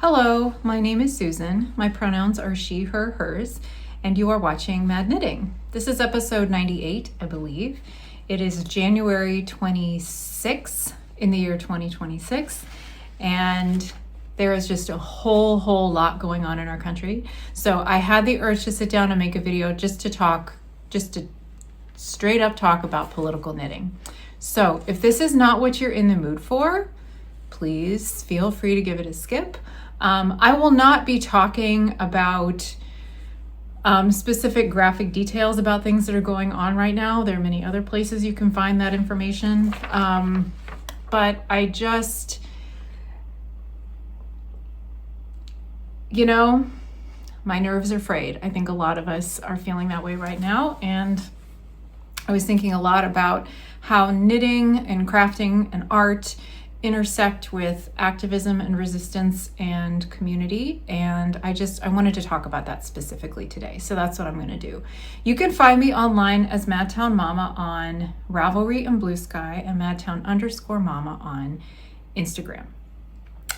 Hello, my name is Susan. My pronouns are she, her, hers, and you are watching Mad Knitting. This is episode 98, I believe. It is January 26th in the year 2026, and there is just a whole lot going on in our country. So I had the urge to sit down and make a video just to straight up talk about political knitting. So if this is not what you're in the mood for, please feel free to give it a skip. I will not be talking about specific graphic details about things that are going on right now. There are many other places you can find that information. But I just, my nerves are frayed. I think a lot of us are feeling that way right now. And I was thinking a lot about how knitting and crafting and art intersect with activism and resistance and community, and I wanted to talk about that specifically today. So that's what I'm going to do. You can find me online as madtownmama on Ravelry and Bluesky, and madtown_mama on Instagram.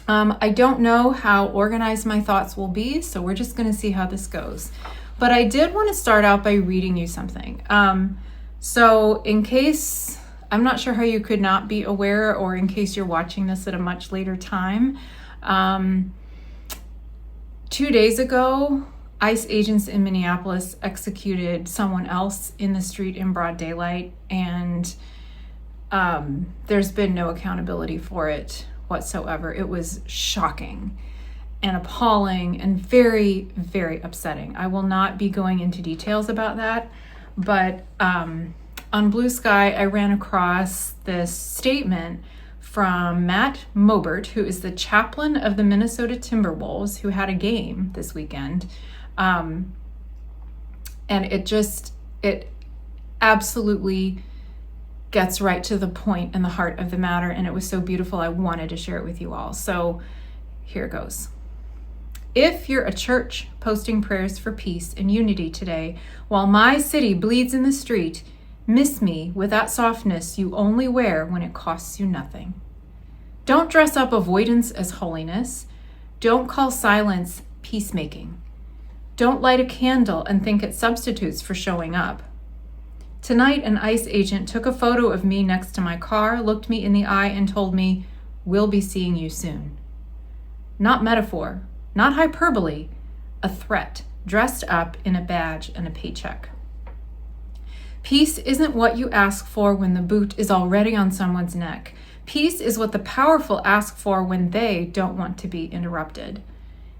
I don't know how organized my thoughts will be, so we're just going to see how this goes. But I did want to start out by reading you something. So in case I'm not sure how you could not be aware, or in case you're watching this at a much later time. 2 days ago, ICE agents in Minneapolis executed someone else in the street in broad daylight, and there's been no accountability for it whatsoever. It was shocking and appalling and very, very upsetting. I will not be going into details about that, but on Bluesky, I ran across this statement from Matt Mobert, who is the chaplain of the Minnesota Timberwolves, who had a game this weekend. And it absolutely gets right to the point and the heart of the matter. And it was so beautiful, I wanted to share it with you all. So here it goes. If you're a church posting prayers for peace and unity today, while my city bleeds in the street, miss me with that softness you only wear when it costs you nothing. Don't dress up avoidance as holiness. Don't call silence peacemaking. Don't light a candle and think it substitutes for showing up. Tonight, an ICE agent took a photo of me next to my car, looked me in the eye, and told me, "We'll be seeing you soon." Not metaphor, not hyperbole, a threat dressed up in a badge and a paycheck. Peace isn't what you ask for when the boot is already on someone's neck. Peace is what the powerful ask for when they don't want to be interrupted.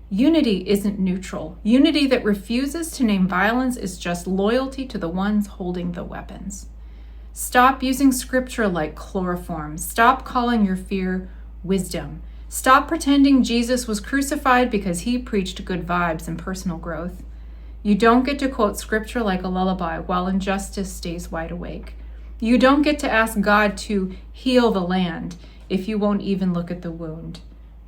Unity isn't neutral. Unity that refuses to name violence is just loyalty to the ones holding the weapons. Stop using scripture like chloroform. Stop calling your fear wisdom. Stop pretending Jesus was crucified because he preached good vibes and personal growth. You don't get to quote scripture like a lullaby while injustice stays wide awake. You don't get to ask God to heal the land if you won't even look at the wound.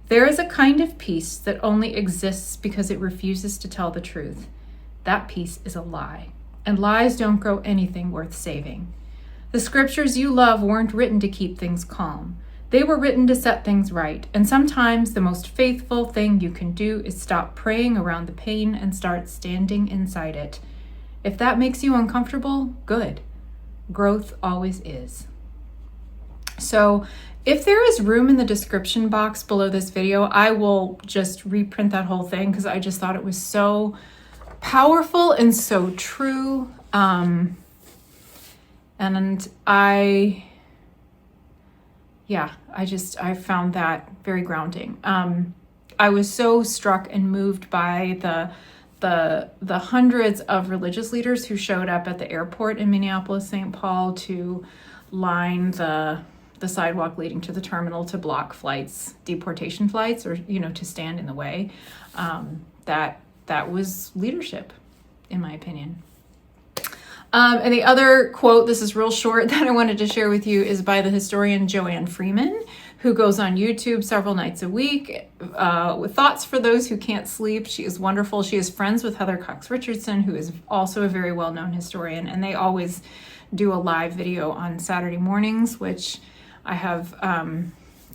There is a kind of peace that only exists because it refuses to tell the truth. That peace is a lie, and lies don't grow anything worth saving. The scriptures you love weren't written to keep things calm. They were written to set things right, and sometimes the most faithful thing you can do is stop praying around the pain and start standing inside it. If that makes you uncomfortable, good. Growth always is. So if there is room in the description box below this video, I will just reprint that whole thing because I just thought it was so powerful and so true. And I found that very grounding. I was so struck and moved by the hundreds of religious leaders who showed up at the airport in Minneapolis, St. Paul to line the sidewalk leading to the terminal to block flights, deportation flights, or, to stand in the way. That was leadership, in my opinion. And the other quote, this is real short, that I wanted to share with you is by the historian Joanne Freeman, who goes on YouTube several nights a week with thoughts for those who can't sleep. She is wonderful. She is friends with Heather Cox Richardson, who is also a very well-known historian, and they always do a live video on Saturday mornings, which I have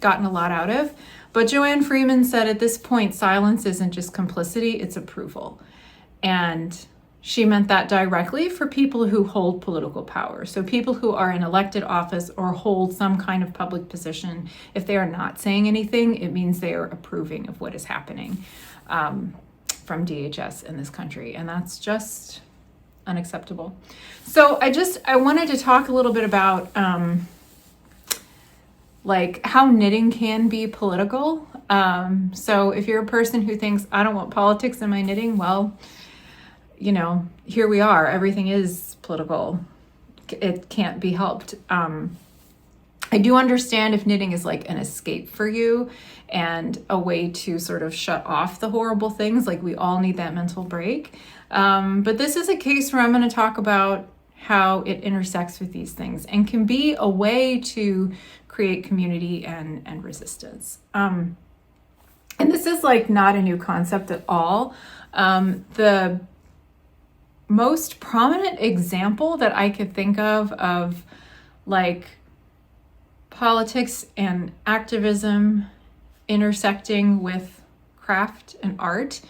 gotten a lot out of. But Joanne Freeman said at this point, silence isn't just complicity, it's approval. And she meant that directly for people who hold political power. So people who are in elected office or hold some kind of public position, if they are not saying anything, it means they are approving of what is happening from DHS in this country. And that's just unacceptable. So I wanted to talk a little bit about like how knitting can be political. So if you're a person who thinks, I don't want politics in my knitting, well, you know, here we are. Everything is political. It can't be helped. I do understand if knitting is like an escape for you and a way to sort of shut off the horrible things, like we all need that mental break. But this is a case where I'm going to talk about how it intersects with these things and can be a way to create community and resistance. And this is like not a new concept at all. The most prominent example that I could think of like politics and activism intersecting with craft and art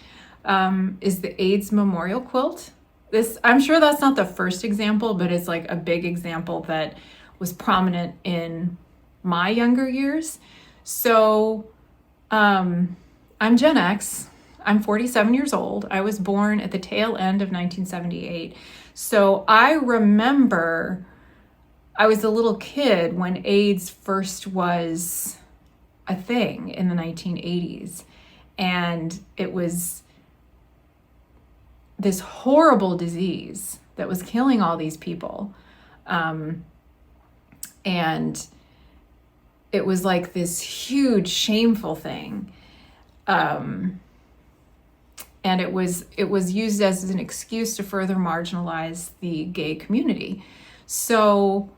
is the AIDS memorial quilt. I'm sure that's not the first example, but it's like a big example that was prominent in my younger years. So I'm Gen X. I'm 47 years old. I was born at the tail end of 1978. So I remember I was a little kid when AIDS first was a thing in the 1980s. And it was this horrible disease that was killing all these people. And it was like this huge, shameful thing. And it was used as an excuse to further marginalize the gay community. So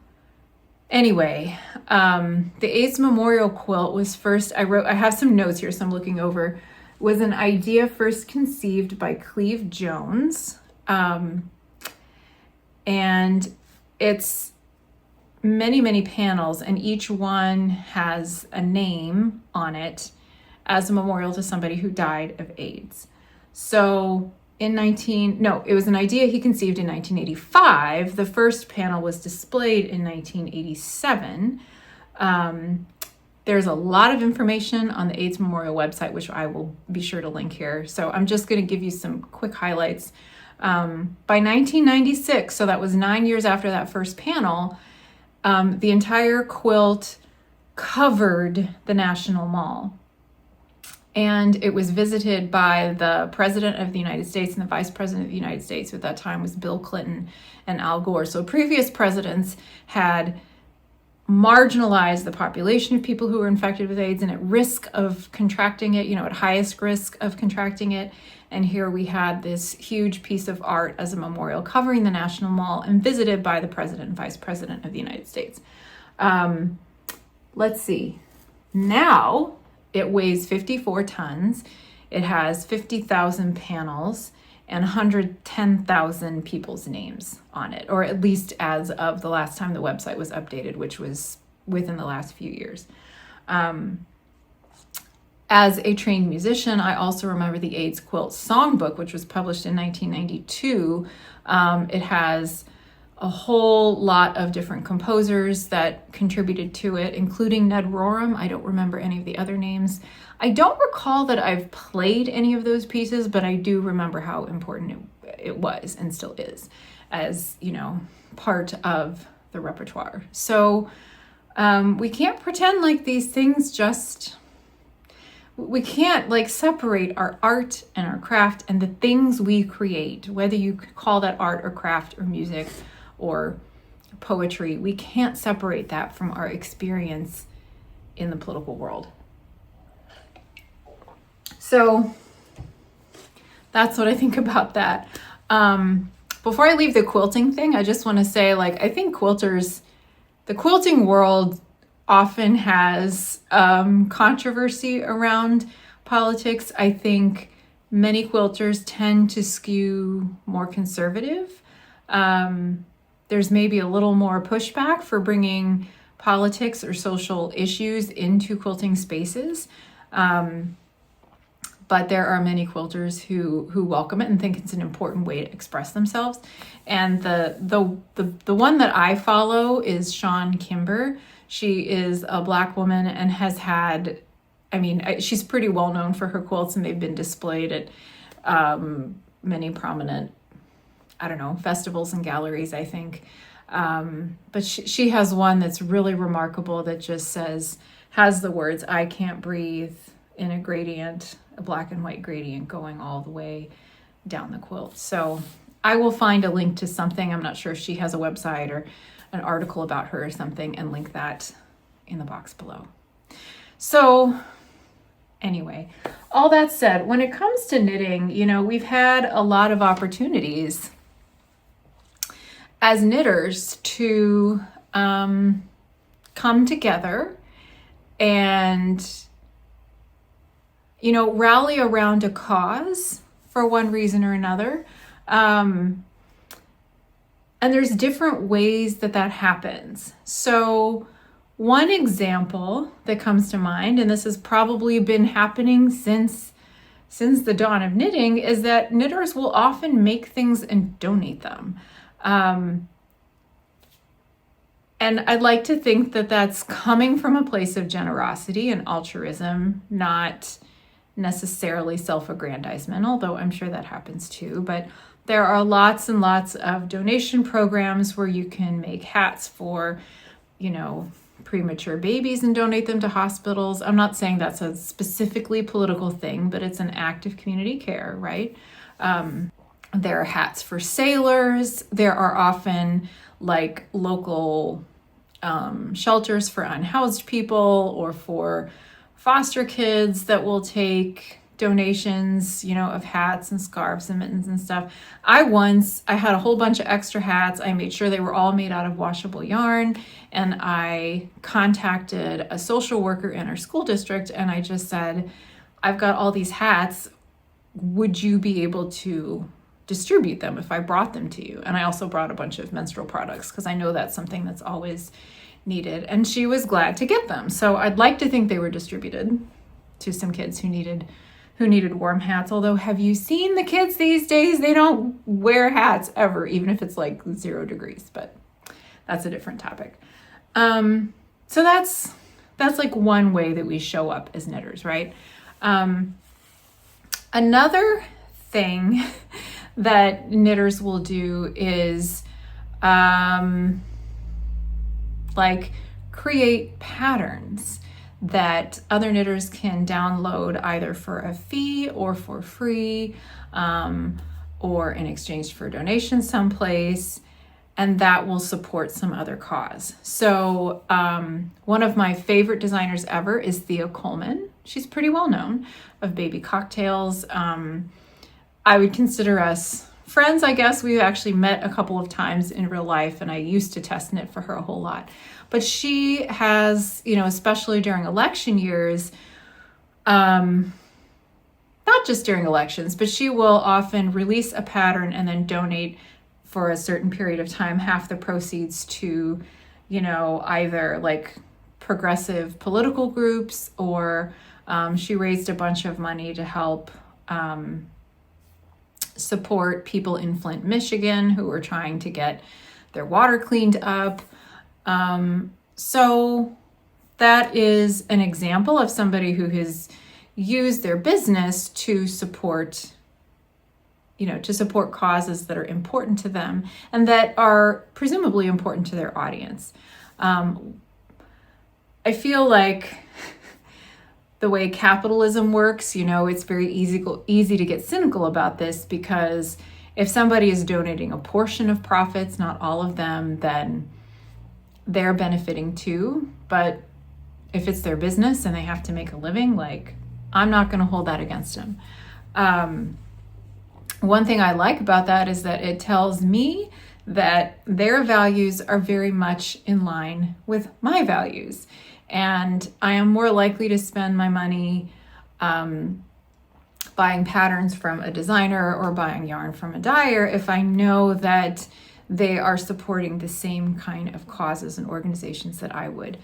anyway, the AIDS memorial quilt was first, I have some notes here, so I'm looking over, was an idea first conceived by Cleve Jones. And it's many, many panels, and each one has a name on it as a memorial to somebody who died of AIDS. So it was an idea he conceived in 1985. The first panel was displayed in 1987. There's a lot of information on the AIDS Memorial website, which I will be sure to link here. So I'm just going to give you some quick highlights. By 1996, so that was 9 years after that first panel, the entire quilt covered the National Mall. And it was visited by the President of the United States and the Vice President of the United States, at that time was Bill Clinton and Al Gore. So previous presidents had marginalized the population of people who were infected with AIDS and at risk of contracting it, at highest risk of contracting it. And here we had this huge piece of art as a memorial covering the National Mall and visited by the President and Vice President of the United States. Let's see. Now, it weighs 54 tons. It has 50,000 panels and 110,000 people's names on it, or at least as of the last time the website was updated, which was within the last few years. As a trained musician, I also remember the AIDS Quilt Songbook, which was published in 1992. It has a whole lot of different composers that contributed to it, including Ned Rorem. I don't remember any of the other names. I don't recall that I've played any of those pieces, but I do remember how important it was and still is as, part of the repertoire. So we can't pretend like these things we can't separate our art and our craft and the things we create, whether you call that art or craft or music or poetry. We can't separate that from our experience in the political world. So that's what I think about that. Before I leave the quilting thing, I just want to say, I think the quilting world often has controversy around politics. I think many quilters tend to skew more conservative. There's maybe a little more pushback for bringing politics or social issues into quilting spaces. But there are many quilters who welcome it and think it's an important way to express themselves. And the one that I follow is Chawne Kimber. She is a Black woman and has had, she's pretty well known for her quilts, and they've been displayed at many prominent, festivals and galleries, I think. But she has one that's really remarkable that just has the words, "I can't breathe," in a gradient, a black and white gradient going all the way down the quilt. So I will find a link to something. I'm not sure if she has a website or an article about her or something, and link that in the box below. So anyway, all that said, when it comes to knitting, we've had a lot of opportunities as knitters to come together and rally around a cause for one reason or another. And there's different ways that happens. So one example that comes to mind, and this has probably been happening since the dawn of knitting, is that knitters will often make things and donate them. And I'd like to think that that's coming from a place of generosity and altruism, not necessarily self-aggrandizement, although I'm sure that happens too. But there are lots and lots of donation programs where you can make hats for, premature babies and donate them to hospitals. I'm not saying that's a specifically political thing, but it's an act of community care, right? There are hats for sailors. There are often local shelters for unhoused people or for foster kids that will take donations, of hats and scarves and mittens and stuff. I had a whole bunch of extra hats. I made sure they were all made out of washable yarn, and I contacted a social worker in our school district, and I just said, I've got all these hats. Would you be able to distribute them if I brought them to you? And I also brought a bunch of menstrual products because I know that's something that's always needed. And she was glad to get them. So I'd like to think they were distributed to some kids who needed warm hats. Although, have you seen the kids these days? They don't wear hats ever, even if it's 0 degrees, but that's a different topic. So that's one way that we show up as knitters, right? Another thing that knitters will do is create patterns that other knitters can download either for a fee or for free, or in exchange for donation someplace, and that will support some other cause. So one of my favorite designers ever is Thea Coleman. She's pretty well known, of Baby Cocktails. I would consider us friends, I guess. We've actually met a couple of times in real life, and I used to test knit for her a whole lot. But she has, especially during election years, not just during elections, but she will often release a pattern and then donate for a certain period of time half the proceeds to, either progressive political groups, or she raised a bunch of money to help support people in Flint, Michigan, who are trying to get their water cleaned up. So that is an example of somebody who has used their business to support, causes that are important to them and that are presumably important to their audience. I feel like the way capitalism works, it's very easy to get cynical about this, because if somebody is donating a portion of profits, not all of them, then they're benefiting too. But if it's their business and they have to make a living, I'm not going to hold that against them. One thing I like about that is that it tells me that their values are very much in line with my values. And I am more likely to spend my money buying patterns from a designer or buying yarn from a dyer if I know that they are supporting the same kind of causes and organizations that I would.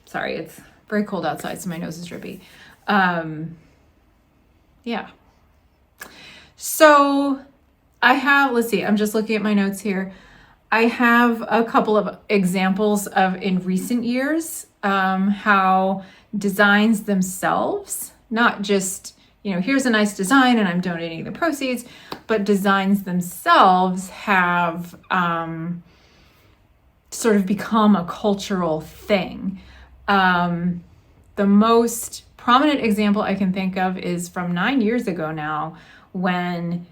Sorry, it's very cold outside, so my nose is drippy. Yeah. So I have, let's see, I'm just looking at my notes here. I have a couple of examples of in recent years, how designs themselves, not just, here's a nice design and I'm donating the proceeds, but designs themselves have sort of become a cultural thing. The most prominent example I can think of is from 9 years ago now, when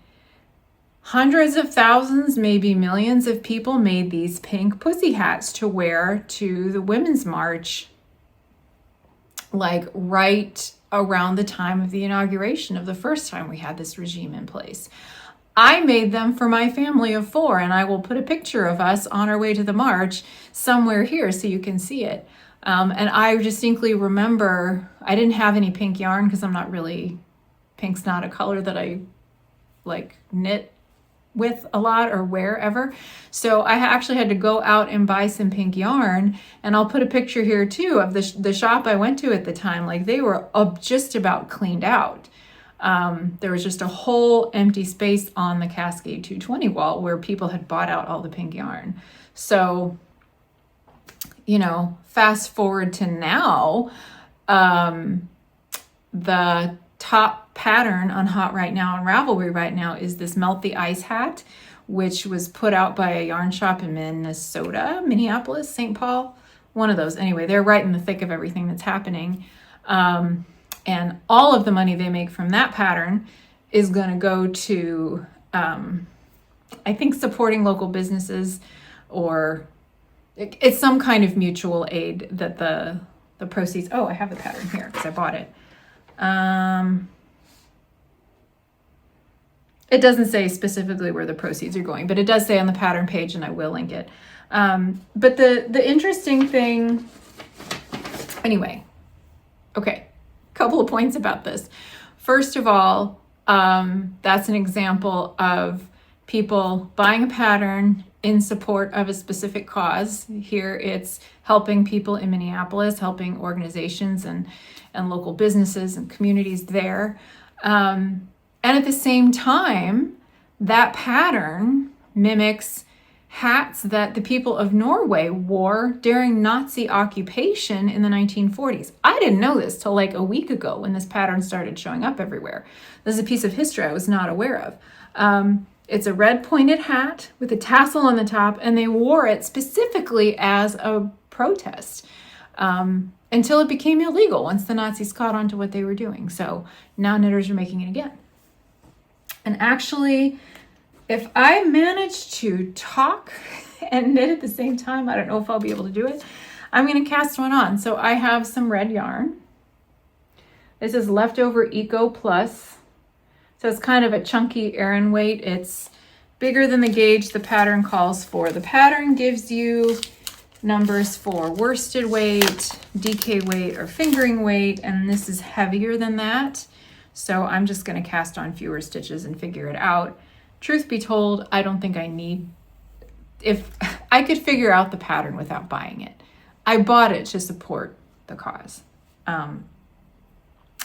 hundreds of thousands, maybe millions of people made these pink pussy hats to wear to the Women's March, like right around the time of the inauguration of the first time we had this regime in place. I made them for my family of 4, and I will put a picture of us on our way to the march somewhere here so you can see it. And I distinctly remember, I didn't have any pink yarn because pink's not a color that I like knit with a lot or wear ever. So I actually had to go out and buy some pink yarn, and I'll put a picture here too of the shop I went to at the time. Like, they were just about cleaned out. There was just a whole empty space on the Cascade 220 wall where people had bought out all the pink yarn. So, fast forward to now, the top pattern on Hot right now and Ravelry right now is this Melt the Ice hat, which was put out by a yarn shop in Minnesota, Minneapolis, St. Paul, one of those. Anyway, they're right in the thick of everything that's happening. And all of the money they make from that pattern is going to go to, I think, supporting local businesses, or it's some kind of mutual aid that the proceeds. Oh, I have the pattern here because I bought it. It doesn't say specifically where the proceeds are going, but it does say on the pattern page, and I will link it. But the interesting thing, anyway, okay, couple of points about this. First of all, that's an example of people buying a pattern in support of a specific cause. Here it's helping people in Minneapolis, helping organizations and local businesses and communities there. And at the same time, that pattern mimics hats that the people of Norway wore during Nazi occupation in the 1940s. I didn't know this till like a week ago when this pattern started showing up everywhere. This is a piece of history I was not aware of. It's a red pointed hat with a tassel on the top, and they wore it specifically as a protest until it became illegal once the Nazis caught on to what they were doing. So now knitters are making it again. And actually, if I manage to talk and knit at the same time, I don't know if I'll be able to do it. I'm going to cast one on. So I have some red yarn. This is Leftover Eco Plus. So it's kind of a chunky Aran weight. It's bigger than the gauge the pattern calls for. The pattern gives you numbers for worsted weight, DK weight, or fingering weight, and this is heavier than that. So I'm just going to cast on fewer stitches and figure it out. Truth be told, I don't think I need, if I could figure out the pattern without buying it. I bought it to support the cause. And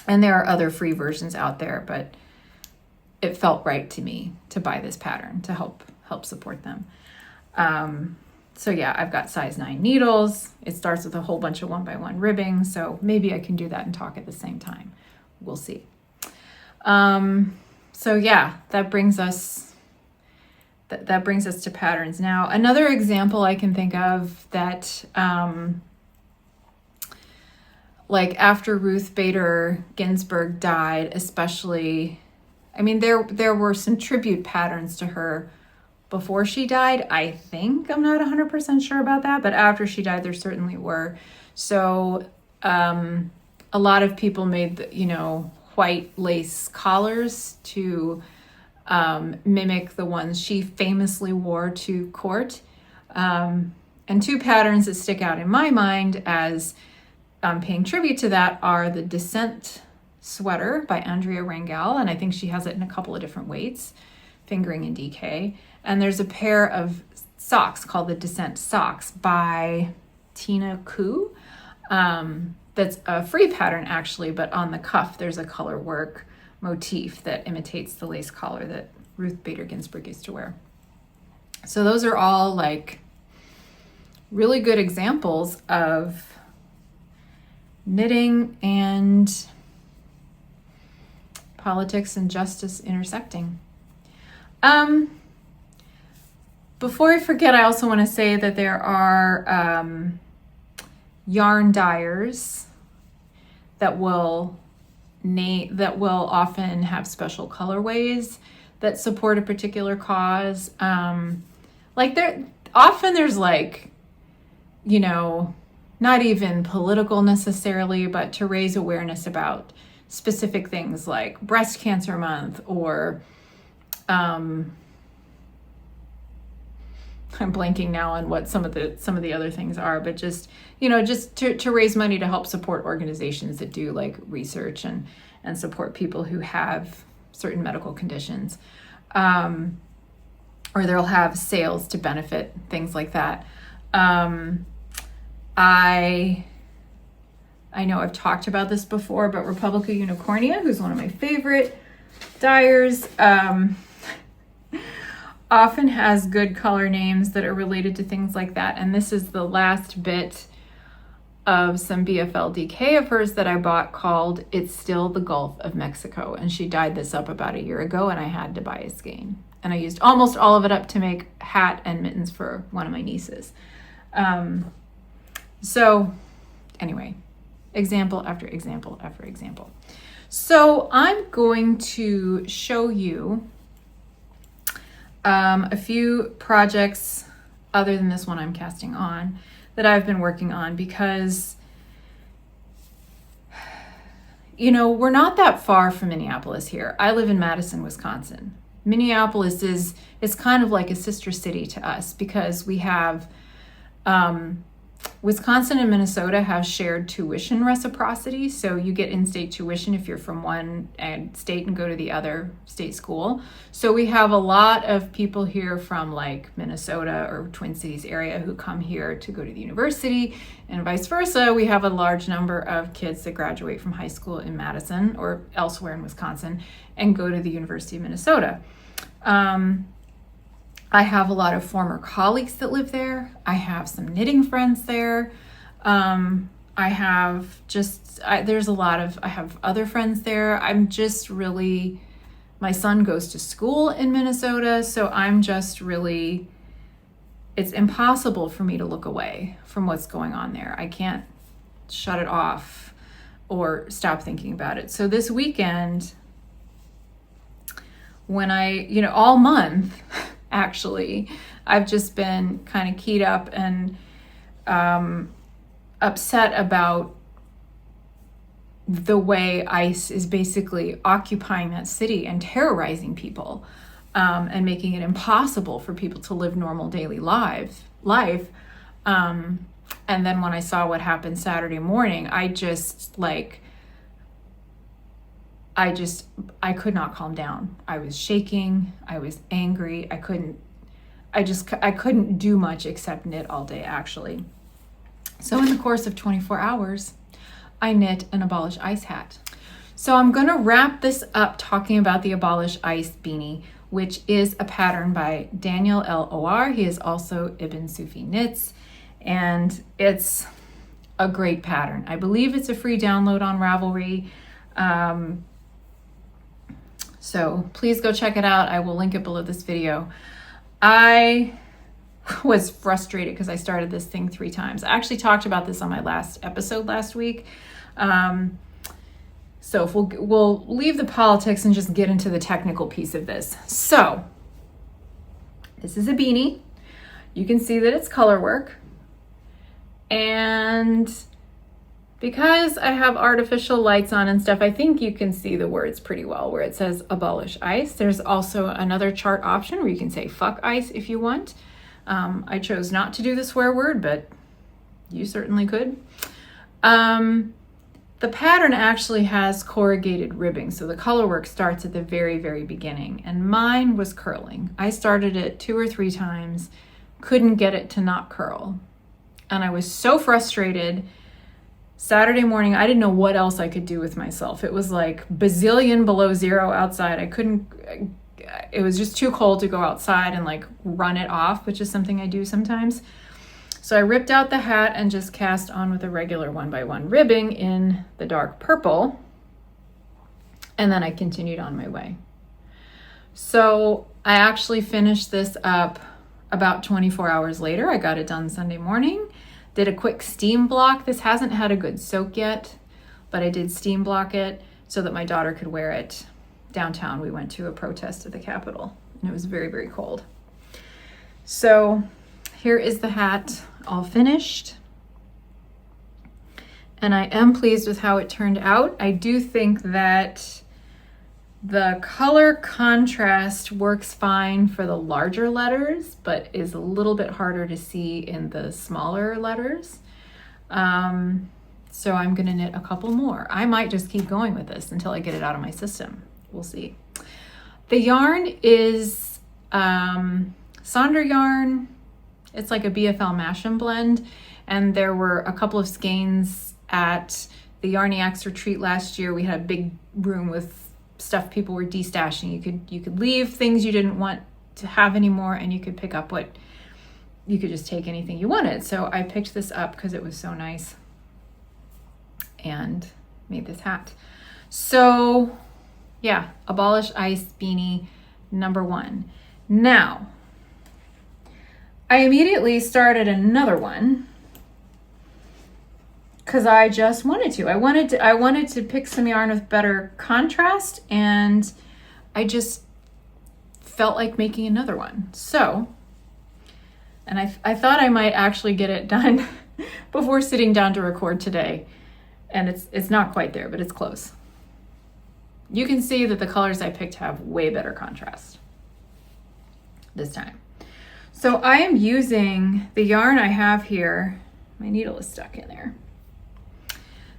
there are other free versions out there, but it felt right to me to buy this pattern to help support them. So yeah, I've got size 9 needles. It starts with a whole bunch of 1x1 ribbing, so maybe I can do that and talk at the same time. We'll see. So yeah, that brings us to patterns. Now, another example I can think of that, like after Ruth Bader Ginsburg died, especially, I mean, there were some tribute patterns to her before she died, I think. I'm not 100% sure about that, but after she died, there certainly were. So a lot of people made, white lace collars to mimic the ones she famously wore to court. And two patterns that stick out in my mind as paying tribute to that are the Descent sweater by Andrea Rangel, and I think she has it in a couple of different weights, fingering and DK. And there's a pair of socks called the Descent Socks by Tina Koo. That's a free pattern actually, but on the cuff there's a color work motif that imitates the lace collar that Ruth Bader Ginsburg used to wear. So those are all like really good examples of knitting and politics and justice intersecting. Before I forget, I also want to say that there are yarn dyers that will often have special colorways that support a particular cause. Like there's like, you know, not even political necessarily, but to raise awareness about specific things like breast cancer month, or I'm blanking now on what some of the other things are, but just, you know, just to raise money to help support organizations that do like research and support people who have certain medical conditions, or they'll have sales to benefit things like that. I know I've talked about this before, but Republica Unicornia, who's one of my favorite dyers, often has good color names that are related to things like that. And this is the last bit of some BFL DK of hers that I bought called It's Still the Gulf of Mexico. And she dyed this up about a year ago and I had to buy a skein. And I used almost all of it up to make hat and mittens for one of my nieces. So anyway, example after example after example. So I'm going to show you a few projects other than this one I'm casting on that I've been working on, because, you know, we're not that far from Minneapolis here. I live in Madison, Wisconsin. Minneapolis is kind of like a sister city to us because we have Wisconsin and Minnesota have shared tuition reciprocity. So you get in-state tuition if you're from one state and go to the other state school. So we have a lot of people here from like Minnesota or Twin Cities area who come here to go to the university, and vice versa. We have a large number of kids that graduate from high school in Madison or elsewhere in Wisconsin and go to the University of Minnesota. I have a lot of former colleagues that live there. I have some knitting friends there. I have I have other friends there. I'm just really, my son goes to school in Minnesota, so I'm just really, it's impossible for me to look away from what's going on there. I can't shut it off or stop thinking about it. So this weekend, when all month, actually, I've just been kind of keyed up and upset about the way ICE is basically occupying that city and terrorizing people, and making it impossible for people to live normal daily life. And then when I saw what happened Saturday morning, I could not calm down. I was shaking. I was angry. I couldn't do much except knit all day, actually. So in the course of 24 hours, I knit an Abolish ICE hat. So I'm going to wrap this up talking about the Abolish ICE beanie, which is a pattern by Daniel L. Oar. He is also Ibn Sufi Knits, and it's a great pattern. I believe it's a free download on Ravelry. So please go check it out. I will link it below this video. I was frustrated because I started this thing 3 times. I actually talked about this on my last episode last week. So if we'll leave the politics and just get into the technical piece of this. So this is a beanie. You can see that it's color work. And because I have artificial lights on and stuff, I think you can see the words pretty well where it says Abolish ICE. There's also another chart option where you can say fuck ICE if you want. I chose not to do the swear word, but you certainly could. The pattern actually has corrugated ribbing, so the color work starts at the very, very beginning, and mine was curling. I started it 2 or 3 times, couldn't get it to not curl, and I was so frustrated. Saturday morning, I didn't know what else I could do with myself. It was like bazillion below zero outside. It was just too cold to go outside and like run it off, which is something I do sometimes. So I ripped out the hat and just cast on with a regular 1x1 ribbing in the dark purple. And then I continued on my way. So I actually finished this up about 24 hours later. I got it done Sunday morning. Did a quick steam block. This hasn't had a good soak yet, but I did steam block it so that my daughter could wear it downtown. We went to a protest at the Capitol and it was very, very cold. So here is the hat all finished. And I am pleased with how it turned out. I do think that the color contrast works fine for the larger letters, but is a little bit harder to see in the smaller letters. So I'm gonna knit a couple more. I might just keep going with this until I get it out of my system. We'll see. The yarn is Sonder Yarn. It's like a BFL Masham blend, and there were a couple of skeins at the Yarniacs retreat last year. We had a big room with stuff people were destashing. You could leave things you didn't want to have anymore, and you could pick up what you could just take anything you wanted. So I picked this up because it was so nice and made this hat. So yeah, Abolish ICE Beanie #1. Now, I immediately started another one because I just wanted to. I wanted to pick some yarn with better contrast, and I just felt like making another one. So, and I thought I might actually get it done before sitting down to record today, and it's not quite there, but it's close. You can see that the colors I picked have way better contrast this time. So I am using the yarn I have here. My needle is stuck in there.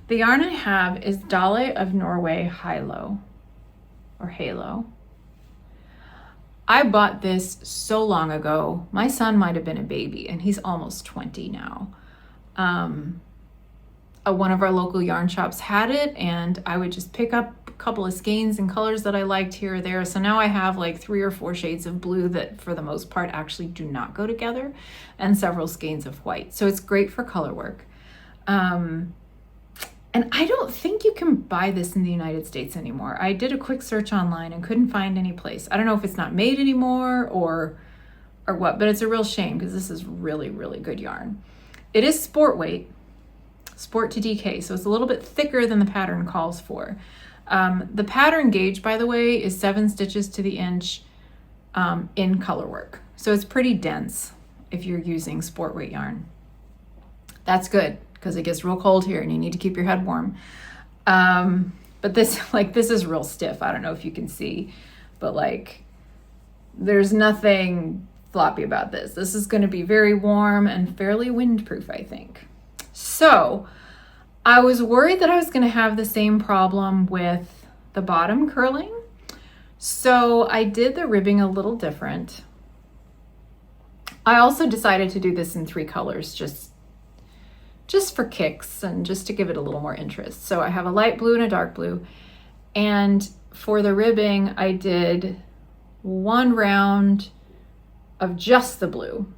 The yarn I have is Dale of Norway Heilo, or Halo. I bought this so long ago. My son might have been a baby, and he's almost 20 now. One of our local yarn shops had it, and I would just pick up a couple of skeins and colors that I liked here or there. So now I have like 3 or 4 shades of blue that for the most part actually do not go together, and several skeins of white. So it's great for color work. And I don't think you can buy this in the United States anymore. I did a quick search online and couldn't find any place. I don't know if it's not made anymore or what, but it's a real shame because this is really, really good yarn. It is sport weight, sport to DK, so it's a little bit thicker than the pattern calls for. The pattern gauge, by the way, is 7 stitches to the inch in color work. So it's pretty dense if you're using sport weight yarn. That's good because it gets real cold here and you need to keep your head warm. But this is real stiff. I don't know if you can see, but like there's nothing floppy about this. This is going to be very warm and fairly windproof, I think. So I was worried that I was going to have the same problem with the bottom curling. So I did the ribbing a little different. I also decided to do this in 3 colors, just for kicks and just to give it a little more interest. So I have a light blue and a dark blue. And for the ribbing, I did 1 round of just the blue.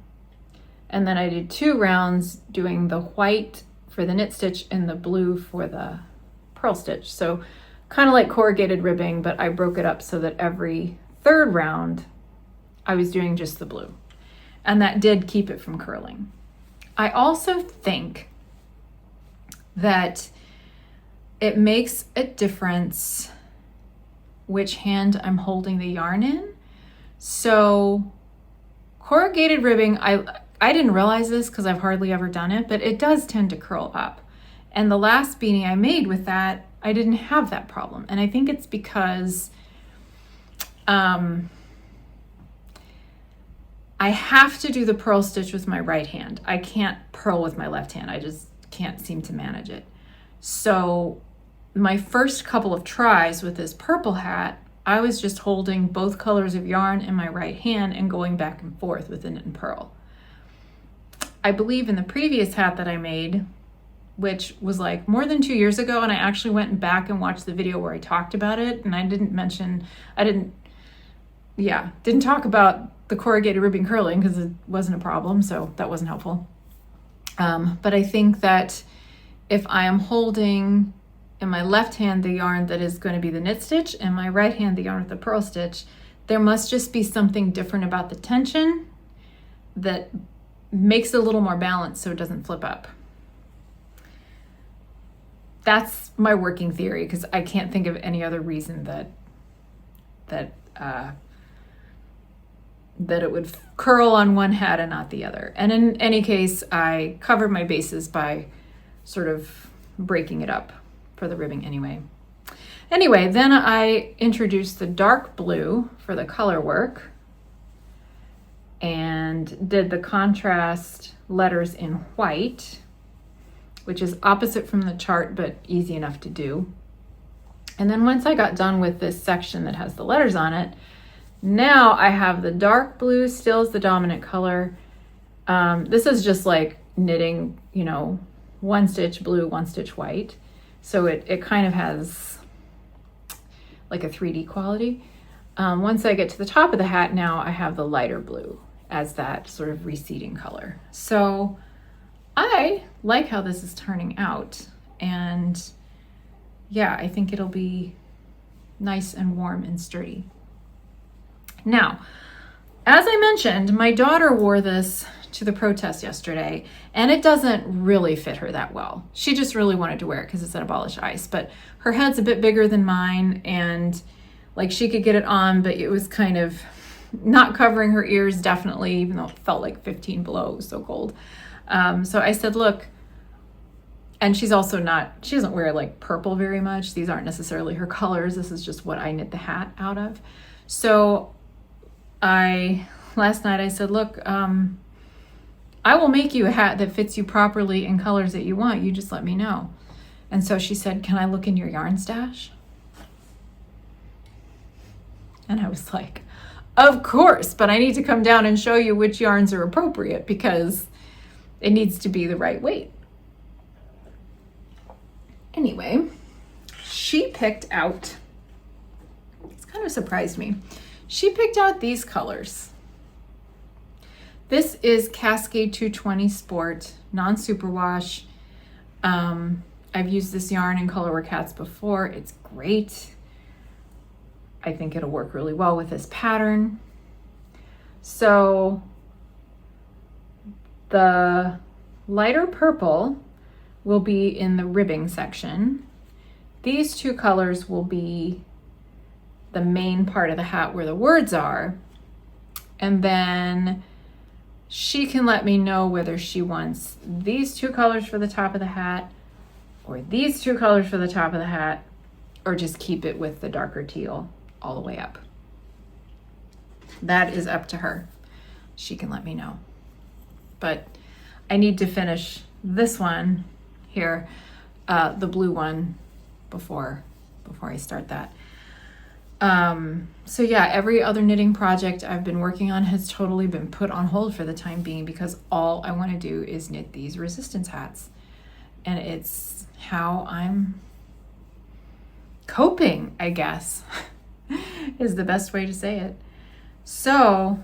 And then I did 2 rounds doing the white for the knit stitch and the blue for the purl stitch. So kind of like corrugated ribbing, but I broke it up so that every 3rd round I was doing just the blue. And that did keep it from curling. I also think that it makes a difference which hand I'm holding the yarn in. So corrugated ribbing, I didn't realize this because I've hardly ever done it, but it does tend to curl up. And the last beanie I made with that, I didn't have that problem. And I think it's because I have to do the purl stitch with my right hand. I can't purl with my left hand. I just can't seem to manage it. So my first couple of tries with this purple hat, I was just holding both colors of yarn in my right hand and going back and forth with the knit and purl. I believe in the previous hat that I made, which was like more than 2 years ago, and I actually went back and watched the video where I talked about it, and I didn't talk about the corrugated ribbon curling because it wasn't a problem, so that wasn't helpful. But I think that if I am holding in my left hand the yarn that is going to be the knit stitch and my right hand the yarn with the purl stitch, there must just be something different about the tension that makes it a little more balanced so it doesn't flip up. That's my working theory, because I can't think of any other reason that it would curl on one hat and not the other. And in any case, I covered my bases by sort of breaking it up for the ribbing anyway. Anyway, then I introduced the dark blue for the color work and did the contrast letters in white, which is opposite from the chart, but easy enough to do. And then once I got done with this section that has the letters on it, now I have the dark blue still as the dominant color. This is just like knitting, one stitch blue, one stitch white. So it kind of has like a 3D quality. Once I get to the top of the hat, now I have the lighter blue as that sort of receding color. So I like how this is turning out, and yeah, I think it'll be nice and warm and sturdy. Now, as I mentioned, my daughter wore this to the protest yesterday, and it doesn't really fit her that well. She just really wanted to wear it because it's at Abolish ICE, but her head's a bit bigger than mine, and like she could get it on, but it was kind of not covering her ears, definitely, even though it felt like 15 below, it was so cold. So I said, look, and she doesn't wear like purple very much. These aren't necessarily her colors. This is just what I knit the hat out of. So last night I said, look, I will make you a hat that fits you properly in colors that you want. You just let me know. And so she said, can I look in your yarn stash? And I was like, of course, but I need to come down and show you which yarns are appropriate because it needs to be the right weight. Anyway, she picked out, it's kind of surprised me. She picked out these colors. This is Cascade 220 Sport, non-superwash. I've used this yarn in colorwork hats before. It's great. I think it'll work really well with this pattern. So the lighter purple will be in the ribbing section. These two colors will be the main part of the hat where the words are. And then she can let me know whether she wants these two colors for the top of the hat or these two colors for the top of the hat, or just keep it with the darker teal all the way up. That is up to her. She can let me know. But I need to finish this one here, the blue one, before I start that. So yeah, every other knitting project I've been working on has totally been put on hold for the time being because all I want to do is knit these resistance hats. And it's how I'm coping, I guess, is the best way to say it. So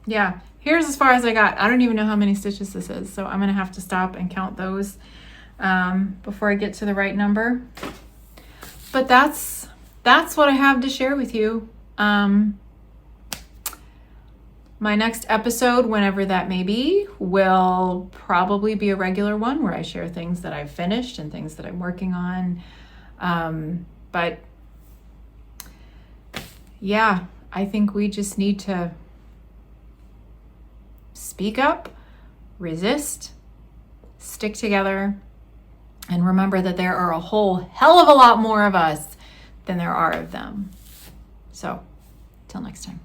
yeah, here's as far as I got. I don't even know how many stitches this is, so I'm gonna have to stop and count those before I get to the right number. But that's what I have to share with you. My next episode, whenever that may be, will probably be a regular one where I share things that I've finished and things that I'm working on. But yeah, I think we just need to speak up, resist, stick together, and remember that there are a whole hell of a lot more of us than there are of them. So, till next time.